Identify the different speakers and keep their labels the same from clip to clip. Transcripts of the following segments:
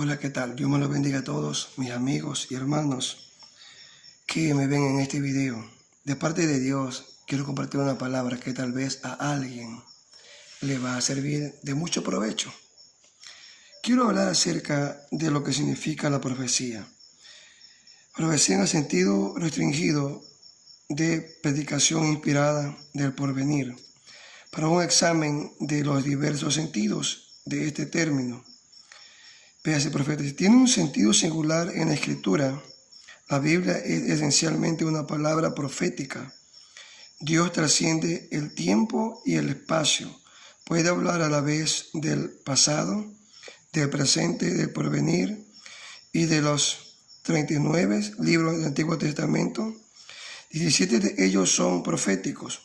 Speaker 1: Hola, ¿qué tal? Dios me los bendiga a todos mis amigos y hermanos que me ven en este video. De parte de Dios, quiero compartir una palabra que tal vez a alguien le va a servir de mucho provecho. Quiero hablar acerca de lo que significa la profecía. Profecía en el sentido restringido de predicación inspirada del porvenir, para un examen de los diversos sentidos de este término. Véase, profeta, tiene un sentido singular en la Escritura. La Biblia es esencialmente una palabra profética. Dios trasciende el tiempo y el espacio. Puede hablar a la vez del pasado, del presente, del porvenir y de los 39 libros del Antiguo Testamento. 17 de ellos son proféticos.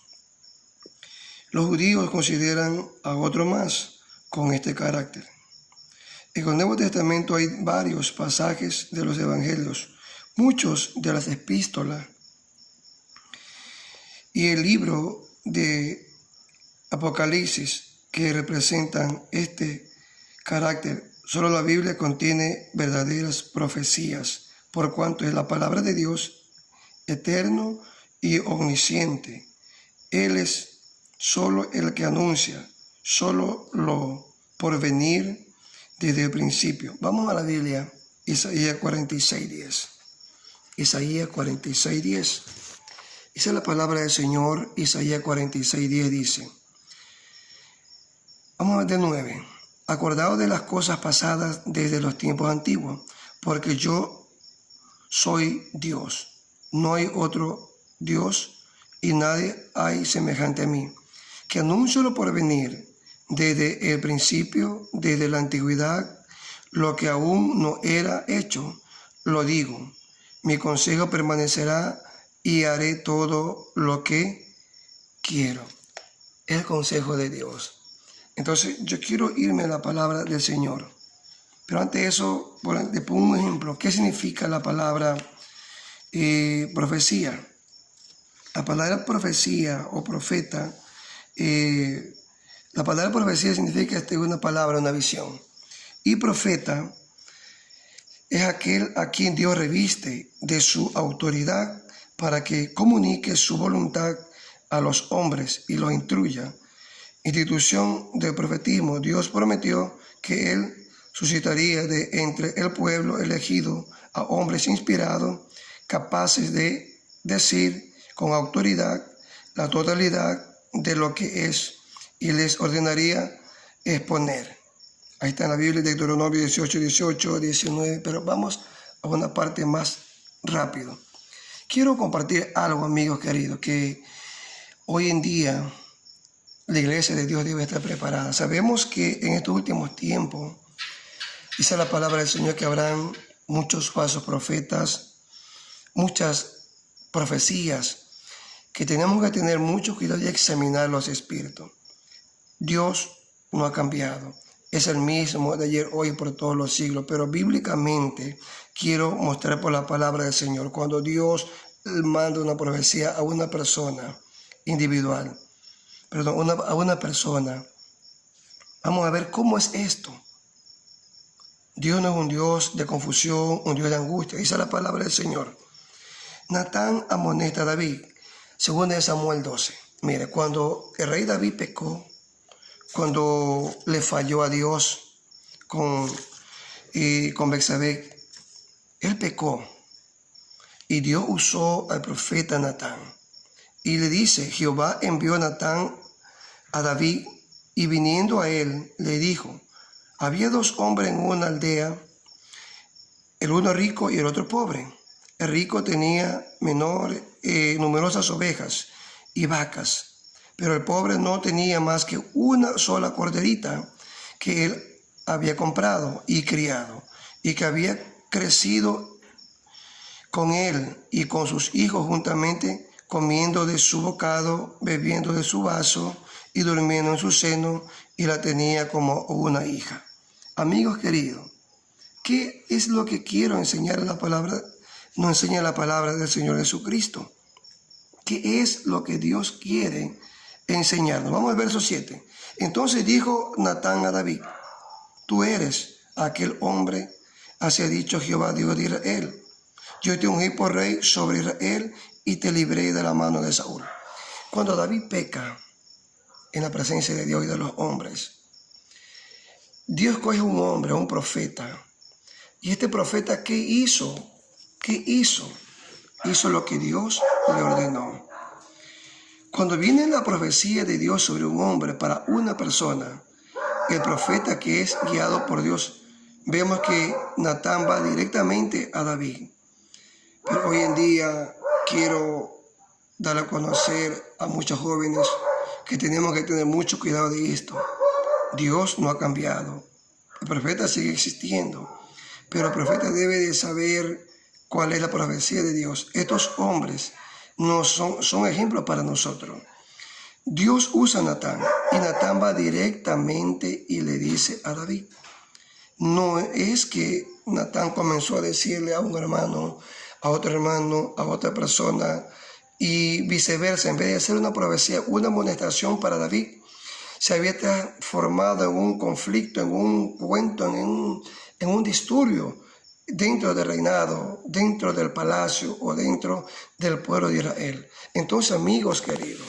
Speaker 1: Los judíos consideran a otro más con este carácter. En el Nuevo Testamento hay varios pasajes de los evangelios, muchos de las epístolas y el libro de Apocalipsis que representan este carácter. Solo la Biblia contiene verdaderas profecías, por cuanto es la palabra de Dios eterno y omnisciente. Él es solo el que anuncia, solo lo por venir desde el principio. Vamos a la Biblia, Isaías 46:10. Isaías 46:10. Esa es la palabra del Señor. Isaías 46:10 dice. Vamos a ver de 9. Acordaos de las cosas pasadas desde los tiempos antiguos, porque yo soy Dios. No hay otro Dios y nadie hay semejante a mí, que anuncio lo por venir desde el principio, desde la antigüedad, lo que aún no era hecho, lo digo. Mi consejo permanecerá y haré todo lo que quiero. Es el consejo de Dios. Entonces yo quiero irme a la palabra del Señor. Pero antes de eso, le pongo un ejemplo. ¿Qué significa la palabra profecía? La palabra profecía o profeta, la palabra profecía significa una palabra, una visión. Y profeta es aquel a quien Dios reviste de su autoridad para que comunique su voluntad a los hombres y los instruya. Institución del profetismo. Dios prometió que Él suscitaría de entre el pueblo elegido a hombres inspirados, capaces de decir con autoridad la totalidad de lo que es, y les ordenaría exponer. Ahí está en la Biblia, Deuteronomio 18, 18, 19, pero vamos a una parte más rápido. Quiero compartir algo, amigos queridos, que hoy en día la iglesia de Dios debe estar preparada. Sabemos que en estos últimos tiempos, dice la palabra del Señor, que habrán muchos falsos profetas, muchas profecías, que tenemos que tener mucho cuidado y examinar los espíritus. Dios no ha cambiado, es el mismo de ayer, hoy y por todos los siglos, pero bíblicamente quiero mostrar por la palabra del Señor, cuando Dios manda una profecía a una persona individual, a una persona, vamos a ver cómo es esto. Dios no es un Dios de confusión, un Dios de angustia. Dice la palabra del Señor. Natán amonesta a David, 2 Samuel 12. Mire, cuando el rey David pecó, cuando le falló a Dios con Betsabé, él pecó y Dios usó al profeta Natán. Y le dice, Jehová envió a Natán a David, y viniendo a él le dijo, había dos hombres en una aldea, el uno rico y el otro pobre. El rico tenía numerosas ovejas y vacas, pero el pobre no tenía más que una sola corderita que él había comprado y criado, y que había crecido con él y con sus hijos juntamente, comiendo de su bocado, bebiendo de su vaso y durmiendo en su seno, y la tenía como una hija. Amigos queridos, ¿qué es lo que quiero enseñar en la palabra? Nos enseña la palabra del Señor Jesucristo. ¿Qué es lo que Dios quiere enseñarnos? Vamos al verso 7. Entonces dijo Natán a David, tú eres aquel hombre Así ha dicho Jehová, Dios de Israel. Yo te ungí por rey sobre Israel y te libré de la mano de Saúl. Cuando David peca en la presencia de Dios y de los hombres, Dios coge a un hombre, a un profeta. Y este profeta, ¿qué hizo? ¿Qué hizo? Hizo lo que Dios le ordenó. Cuando viene la profecía de Dios sobre un hombre para una persona, el profeta que es guiado por Dios, vemos que Natán va directamente a David. Pero hoy en día quiero dar a conocer a muchos jóvenes que tenemos que tener mucho cuidado de esto. Dios no ha cambiado. El profeta sigue existiendo, pero el profeta debe de saber cuál es la profecía de Dios. Estos hombres no son ejemplos para nosotros. Dios usa a Natán y Natán va directamente y le dice a David. No es que Natán comenzó a decirle a un hermano, a otro hermano, a otra persona y viceversa. En vez de hacer una profecía, una amonestación para David, se había transformado en un conflicto, en un cuento, en un disturbio dentro del reinado, dentro del palacio o dentro del pueblo de Israel. Entonces, amigos queridos,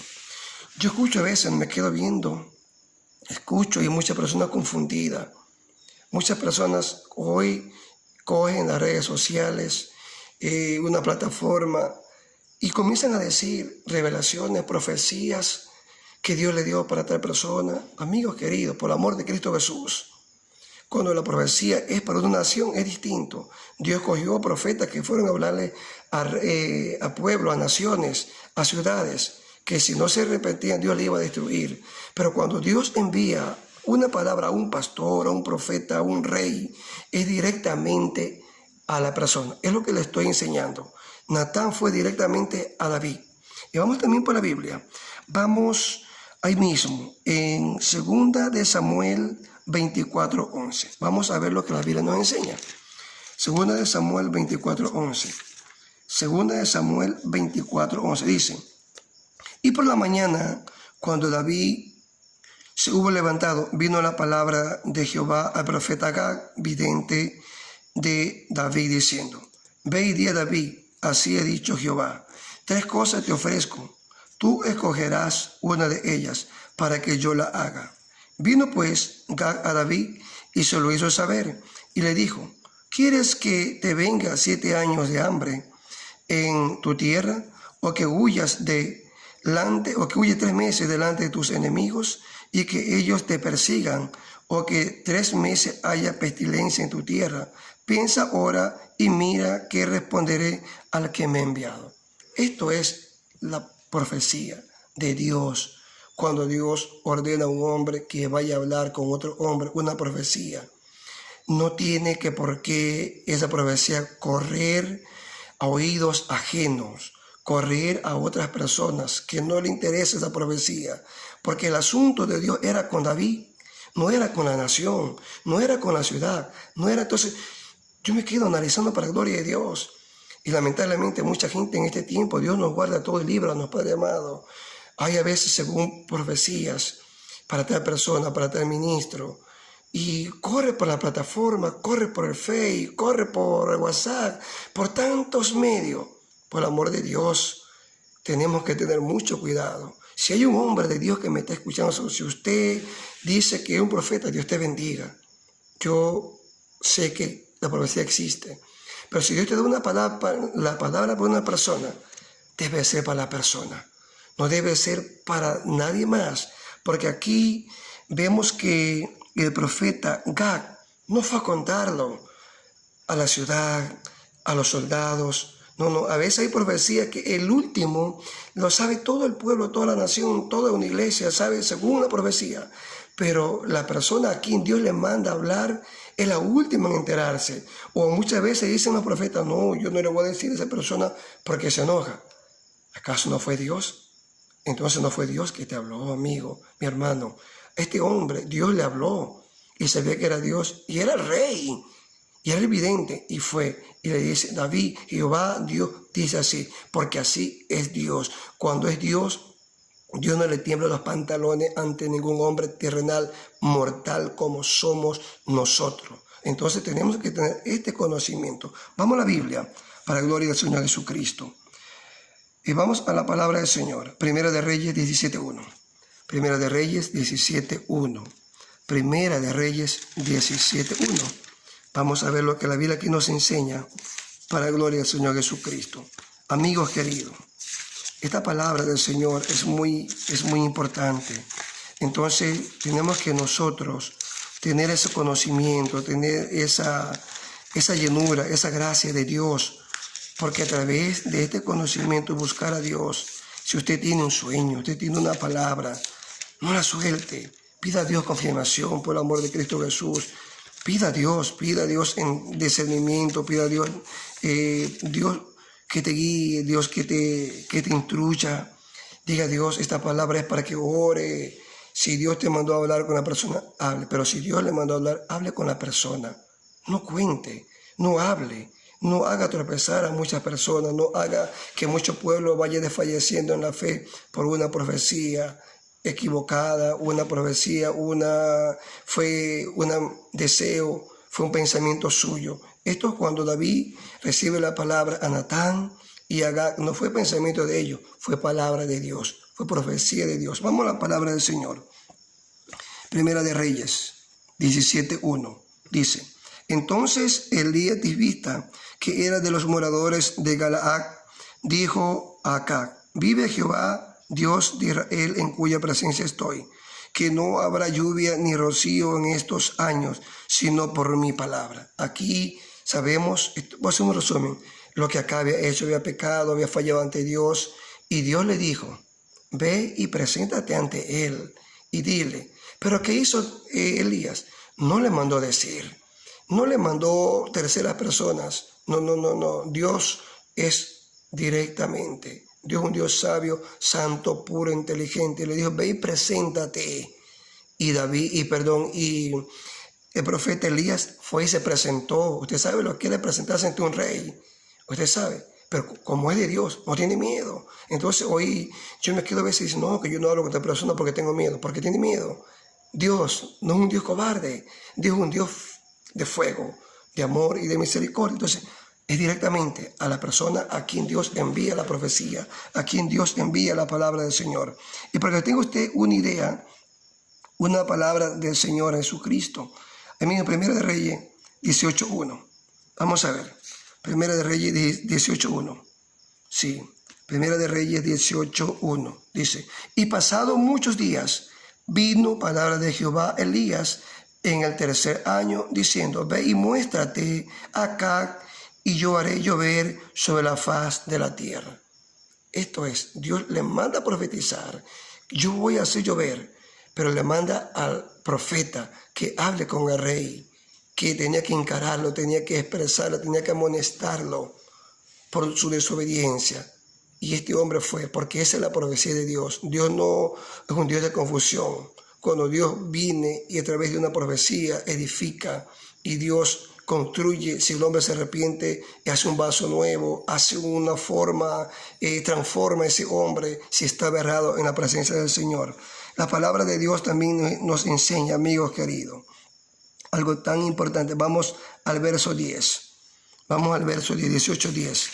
Speaker 1: yo escucho a veces, me quedo viendo, escucho y muchas personas confundidas. Muchas personas hoy cogen las redes sociales, una plataforma, y comienzan a decir revelaciones, profecías que Dios le dio para tal persona. Amigos queridos, por el amor de Cristo Jesús, cuando la profecía es para una nación es distinto. Dios cogió profetas que fueron a hablarle a pueblos, a naciones, a ciudades, que si no se arrepentían Dios le iba a destruir. Pero cuando Dios envía una palabra a un pastor, a un profeta, a un rey, es directamente a la persona. Es lo que le estoy enseñando. Natán fue directamente a David. Y vamos también por la Biblia. Vamos ahí mismo, en 2 de Samuel 24:11. Vamos a ver lo que la Biblia nos enseña. 2 de Samuel 24:11. 2 de Samuel 24:11 dice: y por la mañana, cuando David se hubo levantado, vino la palabra de Jehová al profeta Gad, vidente de David, diciendo: ve y di a David, así ha dicho Jehová, 3 cosas te ofrezco, tú escogerás una de ellas para que yo la haga. Vino pues Gad a David y se lo hizo saber, y le dijo: ¿quieres que te venga 7 años de hambre en tu tierra, o que huyas 3 meses delante de tus enemigos y que ellos te persigan, o que 3 meses haya pestilencia en tu tierra? Piensa ahora y mira qué responderé al que me ha enviado. Esto es la profecía de Dios. Cuando Dios ordena a un hombre que vaya a hablar con otro hombre una profecía, no tiene que por qué esa profecía correr a oídos ajenos, correr a otras personas que no le interesa esa profecía, porque el asunto de Dios era con David, no era con la nación, no era con la ciudad, no era. Entonces yo me quedo analizando para la gloria de Dios, y lamentablemente mucha gente en este tiempo, Dios nos guarda todo el libro, nos Padre amado, hay a veces según profecías para tal persona, para tal ministro, y corre por la plataforma, corre por el Facebook, corre por el WhatsApp, por tantos medios. Por el amor de Dios, tenemos que tener mucho cuidado. Si hay un hombre de Dios que me está escuchando, si usted dice que es un profeta, Dios te bendiga. Yo sé que la profecía existe, pero si Dios te da una palabra, la palabra para una persona, debe ser para la persona, no debe ser para nadie más, porque aquí vemos que el profeta Gad no fue a contarlo a la ciudad, a los soldados. No, a veces hay profecías que el último lo sabe todo el pueblo, toda la nación, toda una iglesia, sabe según una profecía. Pero la persona a quien Dios le manda a hablar es la última en enterarse. O muchas veces dicen los profetas: no, yo no le voy a decir a esa persona porque se enoja. ¿Acaso no fue Dios? Entonces no fue Dios que te habló, amigo, mi hermano. Este hombre, Dios le habló y sabía que era Dios y era el rey. Y era evidente, y fue, y le dice: David, Jehová Dios dice así, porque así es Dios. Cuando es Dios, Dios no le tiembla los pantalones ante ningún hombre terrenal, mortal como somos nosotros. Entonces tenemos que tener este conocimiento. Vamos a la Biblia, para la gloria del Señor Jesucristo. Y vamos a la palabra del Señor. Primera de Reyes 17.1. Primera de Reyes 17.1. Primera de Reyes 17.1. Vamos a ver lo que la Biblia aquí nos enseña para la gloria del Señor Jesucristo. Amigos queridos, esta palabra del Señor es muy importante. Entonces tenemos que nosotros tener ese conocimiento, tener esa llenura, esa gracia de Dios. Porque a través de este conocimiento, buscar a Dios, si usted tiene un sueño, usted tiene una palabra, no la suelte. Pida a Dios confirmación por el amor de Cristo Jesús. Pida a Dios en discernimiento, pida a Dios, Dios que te guíe, Dios que te instruya. Diga a Dios, esta palabra es para que ore. Si Dios te mandó a hablar con la persona, hable. Pero si Dios le mandó a hablar, hable con la persona. No cuente, no hable. No haga tropezar a muchas personas, no haga que mucho pueblo vaya desfalleciendo en la fe por una profecía equivocada, una profecía, fue un deseo, fue un pensamiento suyo. Esto es cuando David recibe la palabra a Natán y Agag. No fue pensamiento de ellos, fue palabra de Dios, fue profecía de Dios. Vamos a la palabra del Señor. Primera de Reyes 17.1 dice: Entonces Elías Tisbita, que era de los moradores de Galaad, dijo a Acab: Vive Jehová, Dios de Israel, en cuya presencia estoy, que no habrá lluvia ni rocío en estos años, sino por mi palabra. Aquí sabemos, voy a hacer un resumen, lo que Acab había hecho, había pecado, había fallado ante Dios, y Dios le dijo: ve y preséntate ante él y dile. Pero ¿qué hizo Elías? No le mandó decir, no le mandó terceras personas. No. Dios es directamente. Dios es un Dios sabio, santo, puro, inteligente. Le dijo: ve y preséntate. Y el profeta Elías fue y se presentó. Usted sabe lo que es presentarse ante un rey. Usted sabe. Pero como es de Dios, no tiene miedo. Entonces hoy yo me quedo a veces y dice: no, que yo no hablo con esta persona porque tengo miedo. ¿Por qué tiene miedo? Dios no es un Dios cobarde. Dios es un Dios de fuego, de amor y de misericordia. Entonces, es directamente a la persona a quien Dios envía la profecía, a quien Dios envía la palabra del Señor. Y para que tenga usted una idea, una palabra del Señor Jesucristo. En Primera de Reyes 18.1. Vamos a ver. Primera de Reyes 18.1. Sí, Primera de Reyes 18.1. Dice: Y pasado muchos días, vino palabra de Jehová a Elías en el tercer año, diciendo: ve y muéstrate acá, y yo haré llover sobre la faz de la tierra. Esto es, Dios le manda a profetizar: yo voy a hacer llover, pero le manda al profeta que hable con el rey, que tenía que encararlo, tenía que expresarlo, tenía que amonestarlo por su desobediencia. Y este hombre fue, porque esa es la profecía de Dios. Dios no es un Dios de confusión. Cuando Dios viene y a través de una profecía edifica, y Dios construye, si el hombre se arrepiente y hace un vaso nuevo, hace una forma, transforma a ese hombre si está errado en la presencia del Señor. La palabra de Dios también nos enseña, amigos queridos, algo tan importante. Vamos al verso 10. Vamos al verso 10, 18:10.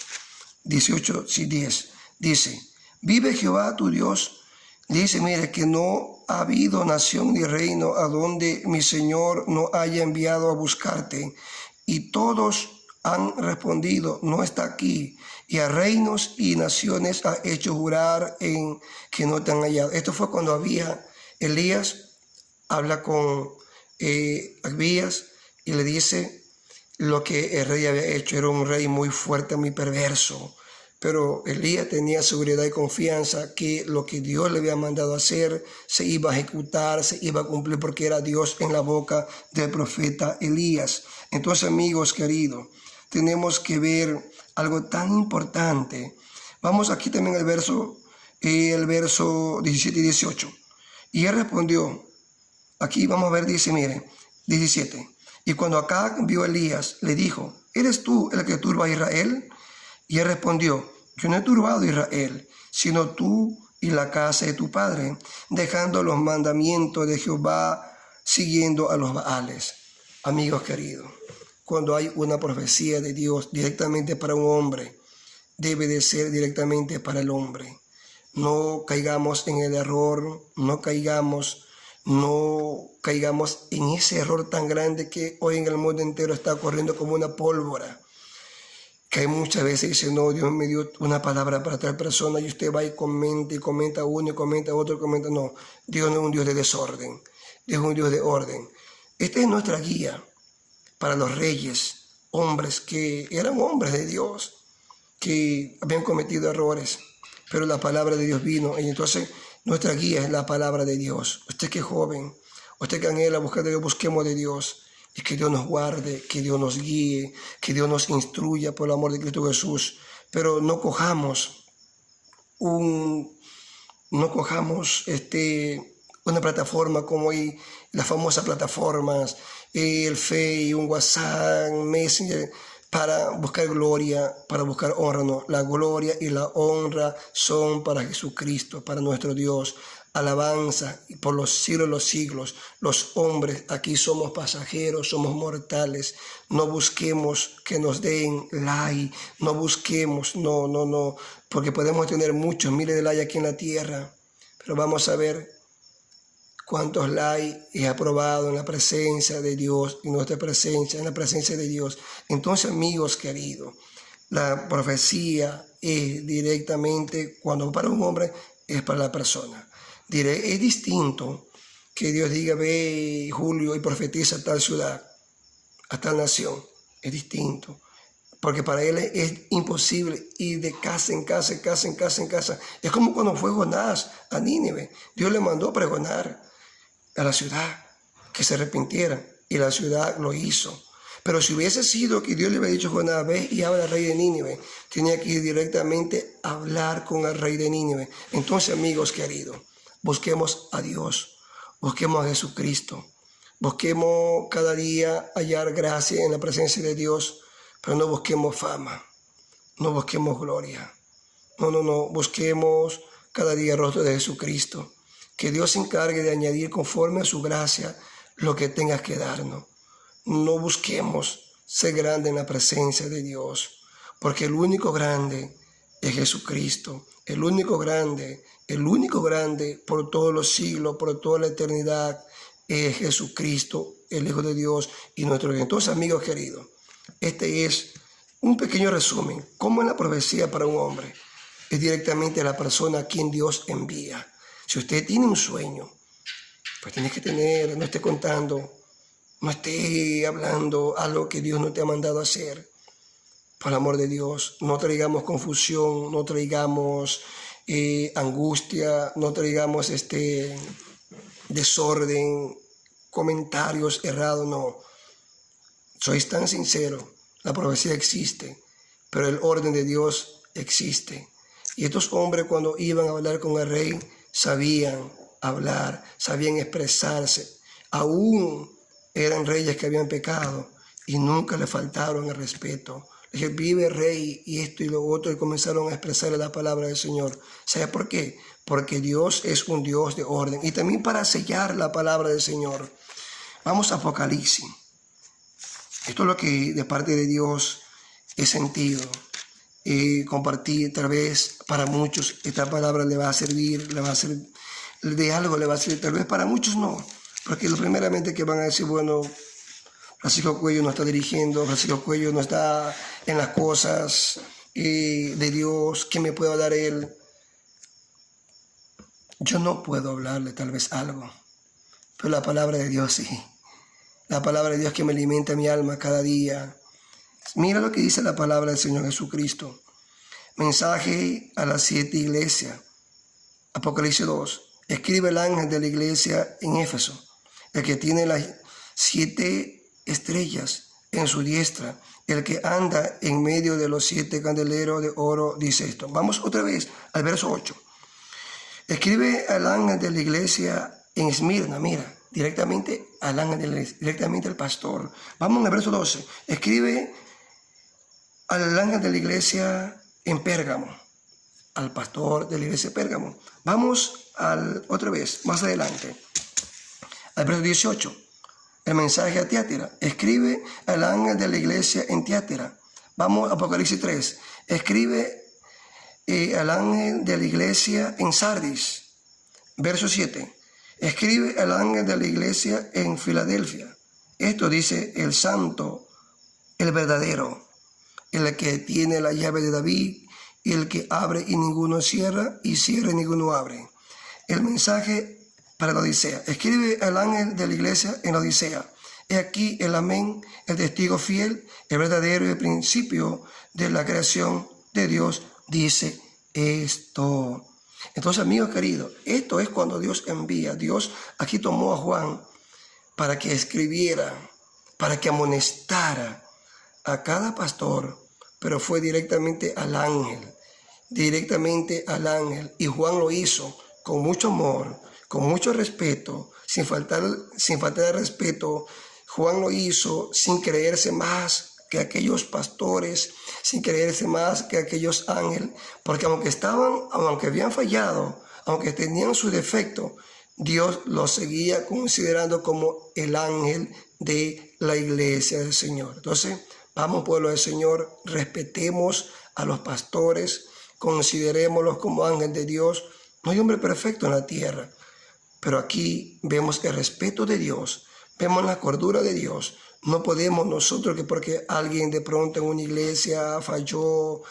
Speaker 1: 18:10. Dice: vive Jehová tu Dios. Dice: mire, que no ha habido nación ni reino a donde mi Señor no haya enviado a buscarte. Y todos han respondido: no está aquí. Y a reinos y naciones ha hecho jurar en que no te han hallado. Esto fue cuando Elías habla con Abías y le dice lo que el rey había hecho. Era un rey muy fuerte, muy perverso. Pero Elías tenía seguridad y confianza que lo que Dios le había mandado hacer se iba a ejecutar, se iba a cumplir, porque era Dios en la boca del profeta Elías. Entonces, amigos queridos, tenemos que ver algo tan importante. Vamos aquí también al verso 17 y 18. Y él respondió, aquí vamos a ver, dice, mire, 17. Y cuando Acab vio a Elías, le dijo: ¿eres tú el que turba a Israel? Y él respondió: yo no he turbado a Israel, sino tú y la casa de tu padre, dejando los mandamientos de Jehová, siguiendo a los Baales. Amigos queridos, cuando hay una profecía de Dios directamente para un hombre, debe de ser directamente para el hombre. No caigamos en el error, no caigamos en ese error tan grande que hoy en el mundo entero está corriendo como una pólvora. Que hay muchas veces dice, no, Dios me dio una palabra para tal persona y usted va y comenta uno y comenta otro, comenta. No, Dios no es un Dios de desorden, Dios es un Dios de orden. Esta es nuestra guía para los reyes, hombres que eran hombres de Dios, que habían cometido errores, pero la palabra de Dios vino y entonces nuestra guía es la palabra de Dios. Usted que es joven, usted que anhela buscar de Dios, busquemos de Dios. Y que Dios nos guarde, que Dios nos guíe, que Dios nos instruya por el amor de Cristo Jesús. Pero no cojamos una plataforma como hoy, las famosas plataformas, el Face, un WhatsApp, Messenger, para buscar gloria, para buscar honra. No, la gloria y la honra son para Jesucristo, para nuestro Dios. Alabanza por los siglos de los siglos. Los hombres aquí somos pasajeros, somos mortales. No busquemos que nos den like, no busquemos, no, porque podemos tener muchos miles de likes aquí en la tierra, pero vamos a ver cuántos likes he aprobado en la presencia de Dios, en nuestra presencia, en la presencia de Dios. Entonces, amigos queridos, la profecía es directamente, cuando para un hombre, es para la persona. Diré, es distinto que Dios diga, ve Julio y profetiza a tal ciudad, a tal nación. Es distinto, porque para él es imposible ir de casa en casa, en casa, en casa, en casa. Es como cuando fue Jonás a Nínive. Dios le mandó a pregonar a la ciudad que se arrepintiera y la ciudad lo hizo. Pero si hubiese sido que Dios le hubiera dicho a Jonás, ve y habla al rey de Nínive, tenía que ir directamente a hablar con el rey de Nínive. Entonces, amigos queridos, busquemos a Dios, busquemos a Jesucristo, busquemos cada día hallar gracia en la presencia de Dios, pero no busquemos fama, no busquemos gloria, no, busquemos cada día el rostro de Jesucristo, que Dios se encargue de añadir conforme a su gracia lo que tengas que darnos. No busquemos ser grande en la presencia de Dios, porque el único grande es Jesucristo, el único grande por todos los siglos, por toda la eternidad, es Jesucristo, el Hijo de Dios y nuestro Dios. Entonces, amigos queridos, este es un pequeño resumen. ¿Cómo es la profecía para un hombre? Es directamente la persona a quien Dios envía. Si usted tiene un sueño, pues tiene que tener, no esté contando, no esté hablando algo que Dios no te ha mandado a hacer. Por el amor de Dios, no traigamos confusión, no traigamos angustia, no traigamos desorden, comentarios errados, no. Sois tan sincero, la profecía existe, pero el orden de Dios existe. Y estos hombres cuando iban a hablar con el rey, sabían hablar, sabían expresarse. Aún eran reyes que habían pecado y nunca le faltaron el respeto. Le dije, vive rey y esto y lo otro, y comenzaron a expresarle la palabra del Señor. ¿Sabe por qué? Porque Dios es un Dios de orden. Y también para sellar la palabra del Señor. Vamos a Apocalipsis. Esto es lo que de parte de Dios he sentido. Compartir, tal vez para muchos esta palabra le va a servir, le va a ser de algo, le va a servir. Tal vez para muchos no. Porque lo primeramente que van a decir, bueno, Francisco Cuello no está dirigiendo, Francisco Cuello no está en las cosas de Dios, ¿qué me puede hablar él? Yo no puedo hablarle tal vez algo, pero la palabra de Dios sí. La palabra de Dios que me alimenta mi alma cada día. Mira lo que dice la palabra del Señor Jesucristo. Mensaje a las 7 iglesias. Apocalipsis 2. Escribe el ángel de la iglesia en Éfeso, el que tiene las 7 estrellas en su diestra, el que anda en medio de los 7 candeleros de oro, dice esto. Vamos otra vez al verso 8. Escribe al ángel de la iglesia en Esmirna, mira, directamente al ángel de la iglesia, directamente al pastor. Vamos al verso 12. Escribe al ángel de la iglesia en Pérgamo, al pastor de la iglesia de Pérgamo. Vamos otra vez, más adelante, al verso 18. el mensaje a Tiatira. Escribe al ángel de la iglesia en Tiatira. Vamos a Apocalipsis 3. Escribe al ángel de la iglesia en Sardis. Verso 7. Escribe al ángel de la iglesia en Filadelfia. Esto dice el santo, el verdadero, el que tiene la llave de David, y el que abre y ninguno cierra, y cierra y ninguno abre. El mensaje para la Odisea. Escribe al ángel de la iglesia en la Odisea. He aquí el amén, el testigo fiel, el verdadero y el principio de la creación de Dios, dice esto. Entonces, amigos queridos, esto es cuando Dios envía. Dios aquí tomó a Juan para que escribiera, para que amonestara a cada pastor, pero fue directamente al ángel, y Juan lo hizo con mucho amor, con mucho respeto, sin faltar de respeto. Juan lo hizo sin creerse más que aquellos pastores, sin creerse más que aquellos ángeles, porque aunque habían fallado, aunque tenían su defecto, Dios los seguía considerando como el ángel de la iglesia del Señor. Entonces, vamos, pueblo del Señor, respetemos a los pastores, considerémoslos como ángel de Dios. No hay hombre perfecto en la tierra, pero aquí vemos el respeto de Dios, vemos la cordura de Dios. No podemos nosotros, que porque alguien de pronto en una iglesia falló,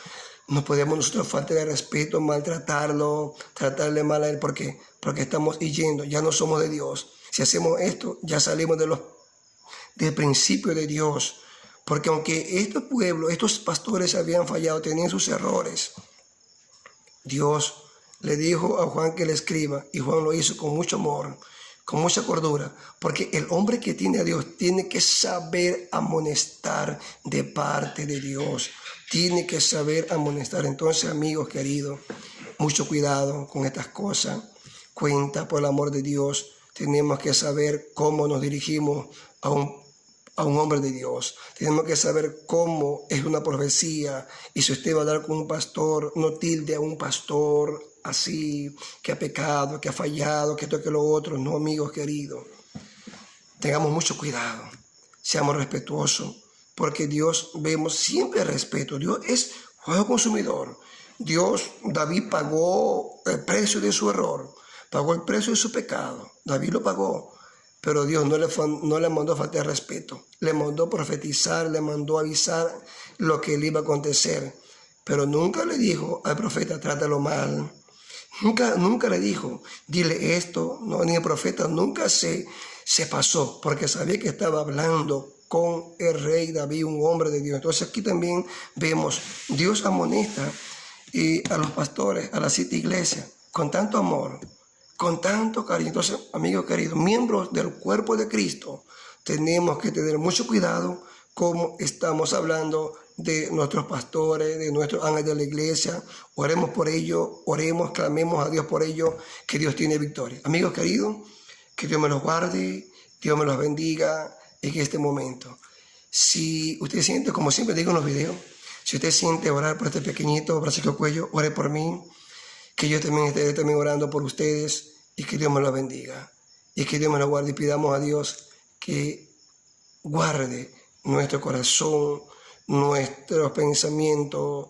Speaker 1: no podemos nosotros faltar de respeto, maltratarlo, tratarle mal a él, porque estamos yendo, ya no somos de Dios. Si hacemos esto, ya salimos del principio de Dios. Porque aunque este pueblo, estos pastores habían fallado, tenían sus errores, Dios le dijo a Juan que le escriba, y Juan lo hizo con mucho amor, con mucha cordura, porque el hombre que tiene a Dios tiene que saber amonestar de parte de Dios, tiene que saber amonestar. Entonces, amigos queridos, mucho cuidado con estas cosas. Cuenta, por el amor de Dios, tenemos que saber cómo nos dirigimos a un hombre de Dios. Tenemos que saber cómo es una profecía, y si usted va a hablar con un pastor, no tilde a un pastor así, que ha pecado, que ha fallado, que esto, que lo otro. No, amigos queridos, tengamos mucho cuidado, seamos respetuosos, porque Dios, vemos siempre respeto. Dios es juego consumidor. David pagó el precio de su error, pagó el precio de su pecado. David lo pagó. Pero Dios no le mandó faltar respeto. Le mandó profetizar, le mandó avisar lo que le iba a acontecer. Pero nunca le dijo al profeta, trátalo mal. Nunca le dijo, dile esto. No, ni el profeta nunca se pasó, porque sabía que estaba hablando con el rey David, un hombre de Dios. Entonces aquí también vemos, Dios amonesta a los pastores, a la City Iglesia, con tanto amor, con tanto cariño. Entonces, amigos queridos, miembros del cuerpo de Cristo, tenemos que tener mucho cuidado como estamos hablando de nuestros pastores, de nuestros ángeles de la iglesia. Oremos por ellos, oremos, clamemos a Dios por ellos, que Dios tiene victoria. Amigos queridos, que Dios me los guarde, Dios me los bendiga en este momento. Si usted siente, como siempre digo en los videos, si usted siente orar por este pequeñito Francisco Cuello, ore por mí, que yo también esté orando por ustedes, y que Dios me los bendiga, y que Dios me los guarde, y pidamos a Dios que guarde nuestro corazón, nuestros pensamientos,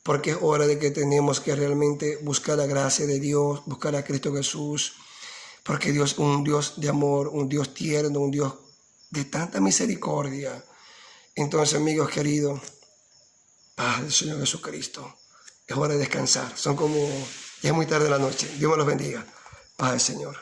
Speaker 1: porque es hora de que tenemos que realmente buscar la gracia de Dios, buscar a Cristo Jesús, porque Dios es un Dios de amor, un Dios tierno, un Dios de tanta misericordia. Entonces, amigos queridos, paz del Señor Jesucristo. Es hora de descansar. Ya es muy tarde de la noche. Dios me los bendiga. Paz del Señor.